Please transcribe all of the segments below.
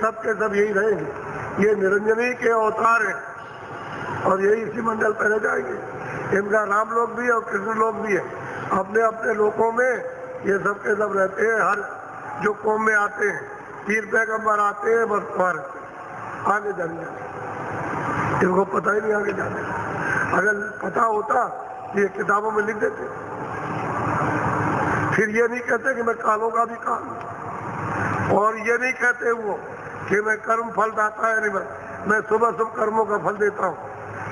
सब के सब यही रहेंगे। ये निरंजनी के अवतार हैं और यही इसी मंडल पर रह जाएंगे। इनका राम लोक भी है और कृष्ण लोक भी है। अपने अपने लोकों में ये सब के सब रहते हैं। हर जो कौम में आते हैं, पीर पैगंबर आते हैं, बस पार आगे जाने, इनको पता ही नहीं आगे जाने। अगर पता होता तो ये किताबों में लिख देते। फिर ये नहीं कहते कि मैं कालों का भी काल हूं, और ये नहीं कहते वो कि मैं कर्म फल दाता है, नहीं मैं सुबह शुभ कर्मों का फल देता हूँ।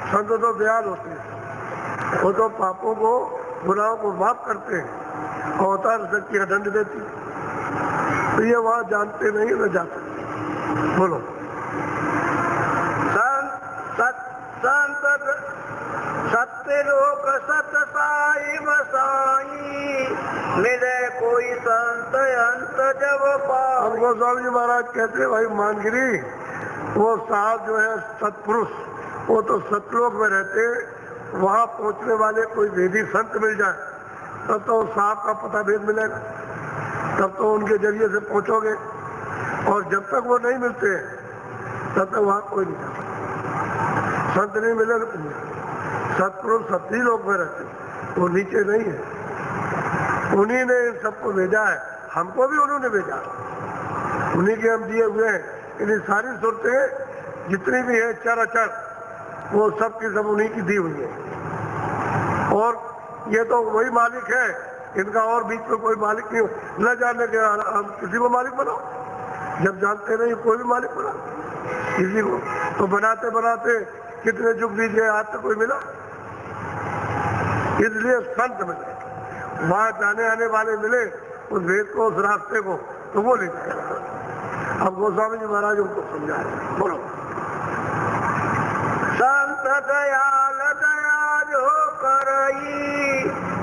संत तो दयाल होते हैं, वो तो पापों को गुनाहों को माफ करते हैं, अवतार शक्ति का दंड देती है। तो ये वहाँ जानते नहीं, न जाते। बोलो। सत्य लोक सत साई बसाई, मिले कोई संत अंत जब पाई। हम गोस्वामी जी महाराज कहते हैं, भाई मानगिरी, वो साहब जो है सत्पुरुष, वो तो सतलोक में रहते। वहाँ पहुँचने वाले कोई वेदी संत मिल जाए तब तो साहब का पता भेद मिलेगा, तब तो उनके जरिए से पहुँचोगे। और जब तक वो नहीं मिलते तब तक वहाँ कोई नहीं जाता। संत नहीं मिलेगा तो नहीं। सतपुरुष सत्य लोक में रहते, वो नीचे नहीं है। उन्हीं ने इन सबको भेजा है, हमको भी उन्होंने भेजा, उन्हीं के हम दिए हुए हैं। इन्हीं सारी सूरतें जितनी भी है चर अचर, वो सब की सब उन्हीं की दी हुई है। और ये तो वही मालिक है, इनका और बीच में कोई मालिक नहीं हो। न जानने के हम किसी को मालिक बनाओ, जब जानते नहीं कोई भी मालिक बना किसी को। तो बनाते बनाते कितने युग बीत गए, आज तक कोई मिला। इसलिए संत मिले, वहां जाने आने वाले मिले, उस वेद को, उस रास्ते को, तो वो ले जाएगा। अब गोस्वामी जी महाराज उनको समझाए। बोलो। संत दयाल दया जो करई,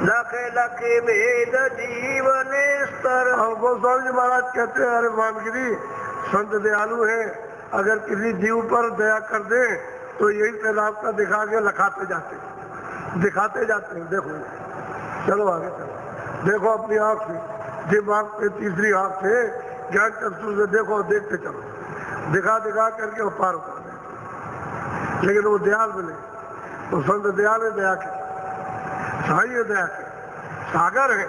लखे लखे भेद जीवन स्तर। अब गोस्वामी जी महाराज कहते हैं, अरे मानगिरी, संत दयालु है, अगर किसी जीव पर दया कर दे तो यही से रास्ता दिखा के दिखाते जाते हैं। देखो, चलो आगे चलो, देखो अपनी आंख से, दिमाग पे तीसरी आंख से, ज्ञान चक्षु से देखो, देखते चलो, दिखा करके वो पार उतार देते। लेकिन वो दयाल मिले तो संत दयाल है, दया के साई है, दया के सागर है।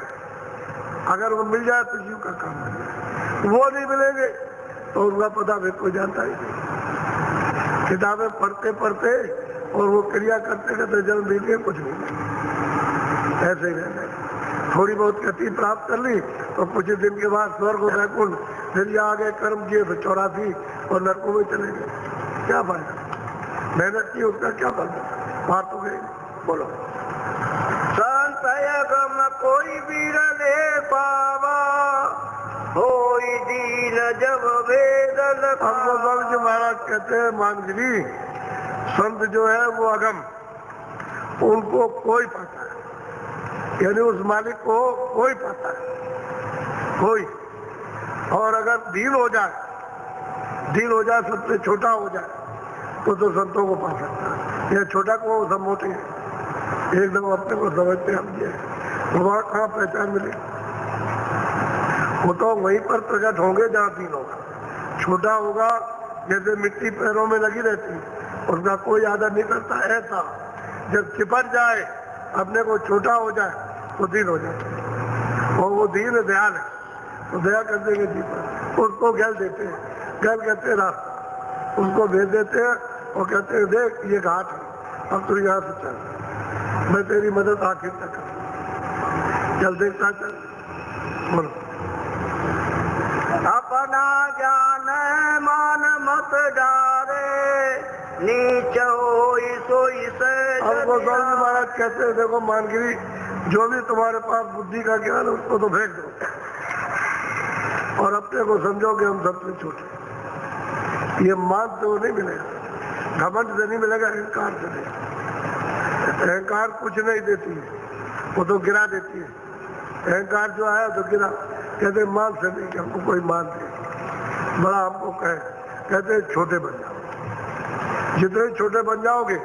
अगर वो मिल जाए तो जीव का काम मिल जाए, वो नहीं मिलेंगे तो उनका पता भी कोई जानता ही नहीं। किताबें पढ़ते पढ़ते और वो क्रिया करते करते जन्म बीत गए, कुछ नहीं ऐसे ही रहना। थोड़ी बहुत गति प्राप्त कर ली तो कुछ दिन के बाद स्वर्ग वैकुंठ, फिर ये आगे कर्म किए तो 84 और नरकों में चले गए। क्या फायदा, मेहनत की उसका क्या फायदा, बात तो गई। बोलो। संत गम कोई बिरले पावा, होई दीन जब वेद लखावा। हम गोस्वामी जी महाराज कहते हैं, मानगिरी, संत जो है वो अगम, उनको कोई पाता है, यानी उस मालिक को कोई पाता है, कोई। और अगर दीन हो जाए, सबसे छोटा हो जाए तो संतों को पा सकता है। ये छोटा को सब मोटे हैं, एकदम अपने को समझते हम ये, वहाँ कहाँ पहचान मिले। वो तो वहीं पर प्रकट होंगे जहाँ दीन होगा। छोटा होगा जैसे मिट्टी पैरों में लगी रहती, उसका कोई आदर नहीं करता। ऐसा जब चिपट जाए, अपने को छोटा हो जाए तो दीन हो जाता है। और वो दीन दयाल है, तो दया कर देंगे जी पर, उसको गैल देते हैं, गैल कहते हैं रास्ता, उसको भेज देते हैं और कहते हैं देख ये घाट है, अब तू यहाँ से चल, मैं तेरी मदद आखिर तक करूँ, चल देखता चल। बोलो। अपना ज्ञान मान मत डारे, नीच होई सोई से। अब गोस्वामी जी महाराज कहते हैं, देखो मानगिरी, जो भी तुम्हारे पास बुद्धि का ज्ञान है उसको तो फेंक दो और अपने को समझो कि हम सबसे छोटे। ये मान से वो नहीं मिलेगा, घमंड से नहीं मिलेगा, अहंकार से नहीं। अहंकार कुछ नहीं देती है, वो तो गिरा देती है। अहंकार जो आया तो गिरा, कहते मान से नहीं कि हमको कोई मान दे, बड़ा हमको कहते छोटे बन जाओ। जितने छोटे बन जाओगे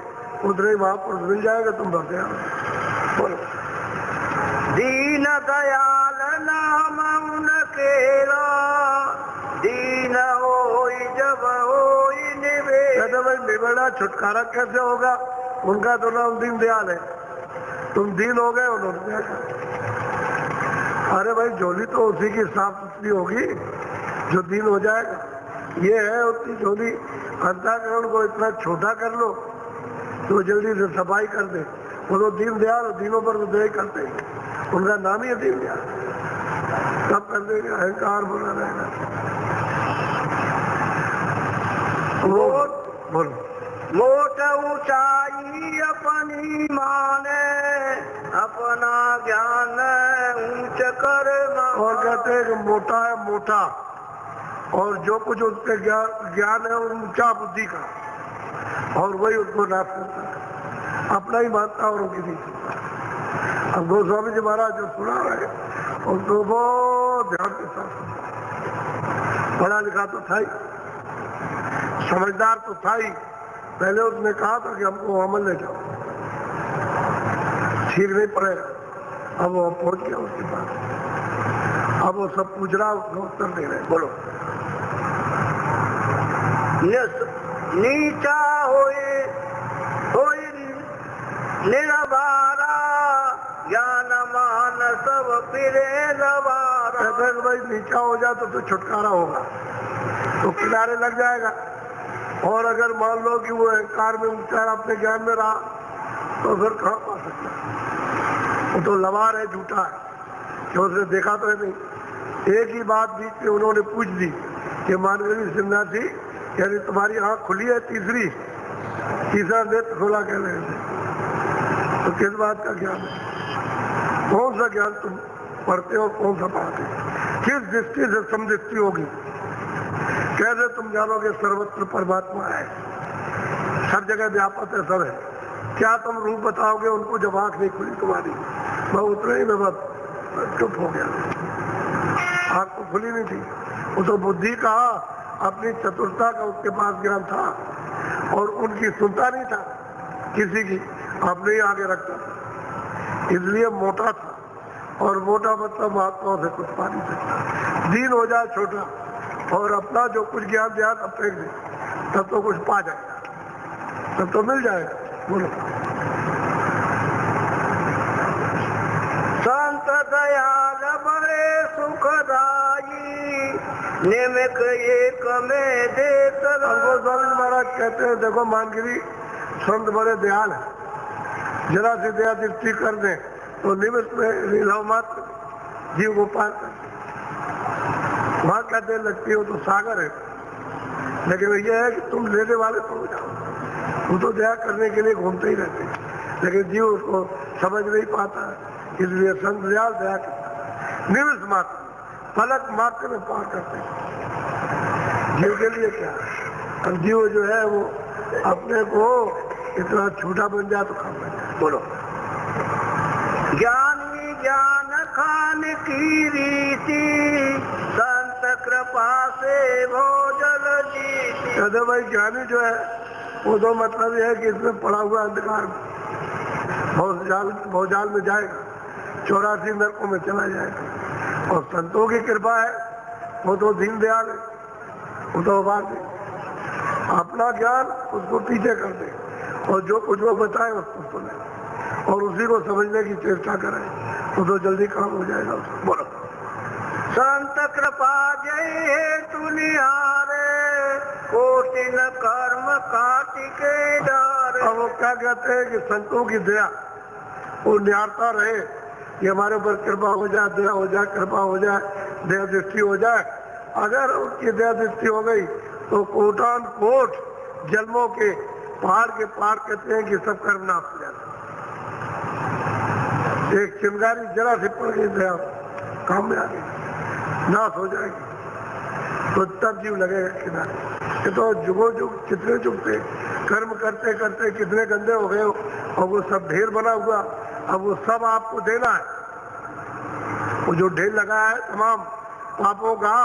उतने ही महापुरुष मिल जाएगा, तुम बढ़ जाओ। बोलो। दीन दयाल नाम उनकेरा, दीन होई जब सब होई निवेश। कहते भाई निबेड़ा छुटकारा कैसे होगा? उनका तो नाम दीनदयाल है, तुम दीन हो गए। उन्होंने क्या कहा? अरे भाई झोली तो उसी की साफ सुथरी होगी जो दीन हो जाएगा। ये है उसकी झोली, अंतःकरण को इतना छोटा कर लो तो जल्दी से सफाई कर दे। वो तो दीनदयाल, दीनों पर तो दया करते हैं, उनका नाम ही है दीनदयाल। सब कर देंगे, अहंकार बना रहेगा। बोलो मोट ऊंचाई अपनी माने, अपना ज्ञान ऊंच कर। और कहते हैं कि मोटा है मोटा, और जो कुछ उसके ज्ञान है ऊंचा बुद्धि का, और वही उसको नाश करता है, अपना ही मानता और उनकी नहीं सुनता। अब गोस्वामी जी महाराज जो सुना रहे उनको बहुत ध्यान के साथ सुना। पढ़ा लिखा तो था ही, समझदार तो था ही। पहले उसने कहा था कि हमको अमल ले जाओ, ठीक नहीं पड़ेगा। अब वो पहुंच गया उसके पास, अब वो सब पूछ रहा, उसका उत्तर दे रहे। बोलो। नीचा होए निरवारा, ज्ञान मान सब फिरे लवारा। अगर भाई नीचा हो जाए तो छुटकारा होगा, तो किनारे लग जाएगा। और अगर मान लो कि वो अहंकार में ऊंचा अपने ज्ञान में रहा तो फिर कहाँ पा सकता है? वो तो लवार है, झूठा है, कि उसने देखा तो है नहीं। एक ही बात बीच में उन्होंने पूछ दी कि मानगरी सन्यासी, यानी तुम्हारी आंख खुली है, तीसरा नेत्र खोला कह रहे थे, तो किस बात का ज्ञान है? कौन सा ज्ञान तुम पढ़ते हो, कौन सा पढ़ते हो? किस दृष्टि से समदृष्टि होगी? कैसे तुम जानोगे सर्वत्र परमात्मा है, सब जगह व्यापक है, सब है? क्या तुम रूप बताओगे उनको जब आंख नहीं खुली तुम्हारी? मैं उतने ही में बस चुप हो गया, आंख तो खुली नहीं थी। वो तो बुद्धि का, अपनी चतुरता का उसके पास ज्ञान था, और उनकी सुनता नहीं था किसी की, अपने ही आगे रखता था, इसलिए मोटा था। और मोटा मतलब महात्माओं से कुछ पा नहीं सकता। दीन हो जाए छोटा, और अपना जो कुछ ज्ञान दिया तब फेंक दे, तब तो कुछ पा जाएगा, तब तो मिल जाएगा। बोलो। संत दयाल बड़े सुखदाई, निमिक एक में देत। गोस्वामी महाराज कहते हैं, देखो मानगिरी संत बड़े दयाल है, जरा सी दया दृष्टि कर दे तो निमित्त में लीलाओ मात्र जीव को पार कर। वहां क्या देर लगती है? वो तो सागर है, लेकिन ये है कि तुम लेने वाले तो हो जाओ। वो तो दया करने के लिए घूमते ही रहते हैं, लेकिन जीव उसको समझ नहीं पाता है, इसलिए संत दयाल दया करता। निमित्त मात्र, पलक मात्र में पार करते हैं। जीव के लिए क्या है? अब जीव जो है वो अपने को इतना छोटा बन जाए तो कम बन जाए। बोलो। ज्ञानी ज्ञान खान की रीति, संत कृपा से भोजन जीती। कहते भाई ज्ञानी जो है वो तो मतलब यह है कि इसमें पड़ा हुआ अंधकार भवजाल में जाएगा, 84 नरकों में चला जाएगा। और संतों की कृपा है, वो तो दीनदयाल है, वो तो बात नहीं, अपना ज्ञान उसको पीछे कर दे, और जो कुछ वो बताए उसको सुने, और उसी को समझने की चेष्टा करें, तो जल्दी काम हो जाएगा उसको। बोलो। संत कृपा जय तुनिहारे, कोटिन कर्म काटिके डारे। अब वो क्या कहते हैं कि संतों की दया वो निहारता रहे कि हमारे ऊपर कृपा हो जाए, दया हो जाए, कृपा हो जाए, दया दृष्टि हो जाए। अगर उनकी दया दृष्टि हो गई तो कोटान कोट जन्मों के पहाड़ के पार कहते हैं कि सब कर्म नाश हो जाता। एक चिंगारी जरा से पड़ गई दया काम में आ गई, नाश हो जाएगी, तो तब जीव लगेगा किनारे। ये तो जुगों जुग कितने जुग से कर्म करते करते कितने गंदे हो गए, और वो सब ढेर बना हुआ, अब वो सब आपको देना है। वो जो ढेर लगा है तमाम पापों का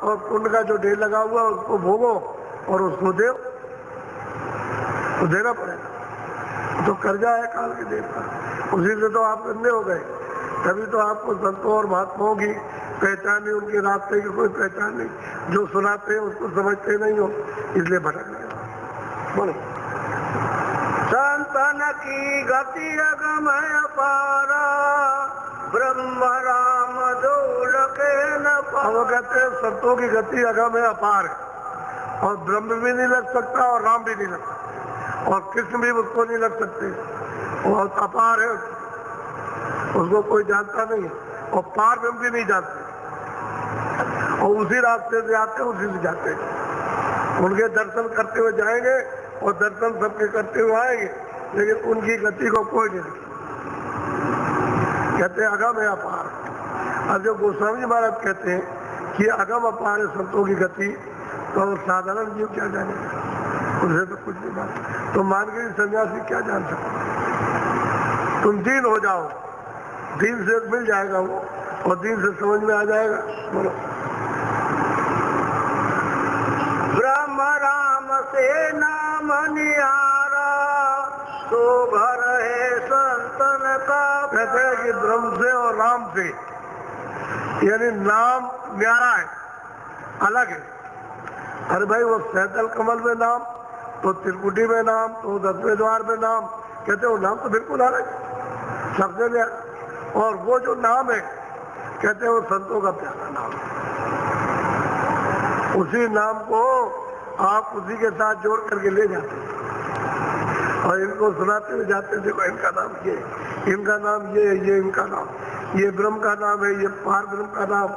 और पुण्य का जो ढेर लगा हुआ उसको भोगो और उसको दो, तो देना पड़ेगा। तो कर्जा है काल के देव का, उसी से तो आप गंदे हो गए। तभी तो आपको संतों और महात्माओं की पहचान नहीं, उनके रास्ते की कोई पहचान नहीं। जो सुनाते हैं उसको समझते नहीं हो, इसलिए भटक गए। बोलो। संतन की गति अगम अपारा, ब्रह्म राम दौड़ के न अब वो कहते हैं संतों की गति अगम है, अपार है, और ब्रह्म भी नहीं लग सकता और राम भी नहीं लग सकता और कृष्ण भी उसको नहीं लग सकते, और अपार है, उसको कोई जानता नहीं है, और पार ब्रह्म भी नहीं जानते, और उसी रास्ते से आते हैं, उसी से जाते हैं। उनके दर्शन करते हुए जाएंगे और दर्शन सबके करते हुए आएंगे, लेकिन उनकी गति को कोई नहीं देखेगा। कहते हैं अगम है, अपार। अब जो गोस्वामी जी महाराज कहते हैं कि अगम अपार है संतों की गति, तो साधारण जीव क्या जानेगा, उसे तो कुछ नहीं बात। तो मान के सन्यासी क्या जान सकते। तुम दीन हो जाओ, दीन से मिल जाएगा वो, और दीन से समझ में आ जाएगा। बोलो। ब्रह्म राम से नाम निहारा, तो घर है संतन का। कहते हैं कि ब्रह्म से और राम से, यानी नाम न्यारा है, अलग है। अरे भाई वो सैतल कमल में नाम, तो त्रिकुटी में नाम, तो 10वें द्वार में नाम, कहते हैं वो नाम तो बिल्कुल अलग है, सबसे न्यारा। और वो जो नाम है, कहते हैं वो संतों का प्यारा नाम है। उसी नाम को आप उसी के साथ जोड़ करके ले जाते हैं और इनको सुनाते हुए जाते हैं, देखो इनका नाम ये, इनका नाम ये इनका नाम, ये ब्रह्म का नाम है, ये पार ब्रह्म का नाम,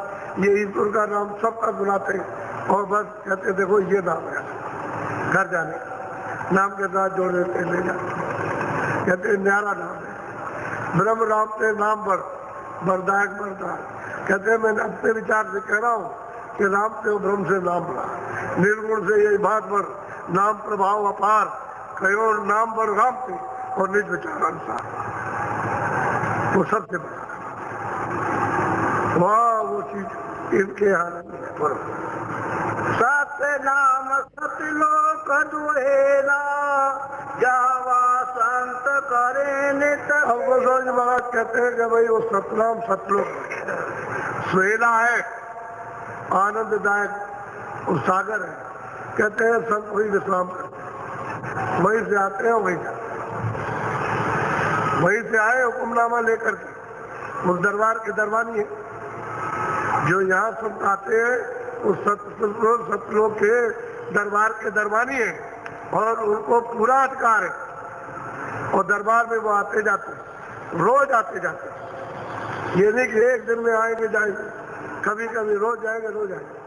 ये ईश्वर का नाम, सबका सुनाते हैं। और बस कहते हैं देखो ये नाम है, घर जाने नाम के साथ जोड़ देते ले जाते, कहते हैं न्यारा नाम है। ब्रह्म राम से नाम बरदायक बरदायक। कहते हैं मैं अपने विचार से कह रहा हूँ कि राम से और ब्रह्म से नाम बढ़ा, निर्गुण से यही बात बढ़, नाम प्रभाव अपार, कहो नाम बढ़ राम से और निज विचार अनुसार, वो सबसे बड़ा वाह वो चीज इनके हाल में। सत्य नाम सतलोक दुहेला, जावा संत करे नित। अब गोस्वामी महाराज कहते हैं कि भाई वो सतनाम सतलोक सुहेला है, आनंददायक और सागर है। कहते हैं संत वही विश्राम करते हैं, वहीं से आते हैं वहीं जाते हैं। वहीं से आए हुक्मनामा लेकर के, उस दरबार के दरबानी है जो यहाँ संत आते हैं, उस सतलोक के दरबार के दरबानी है और उनको पूरा अधिकार है। और दरबार में वो आते जाते, रोज आते जाते, ये नहीं कि एक दिन में आएंगे जाएंगे, कभी कभी रोज जाएंगे रोज आएंगे।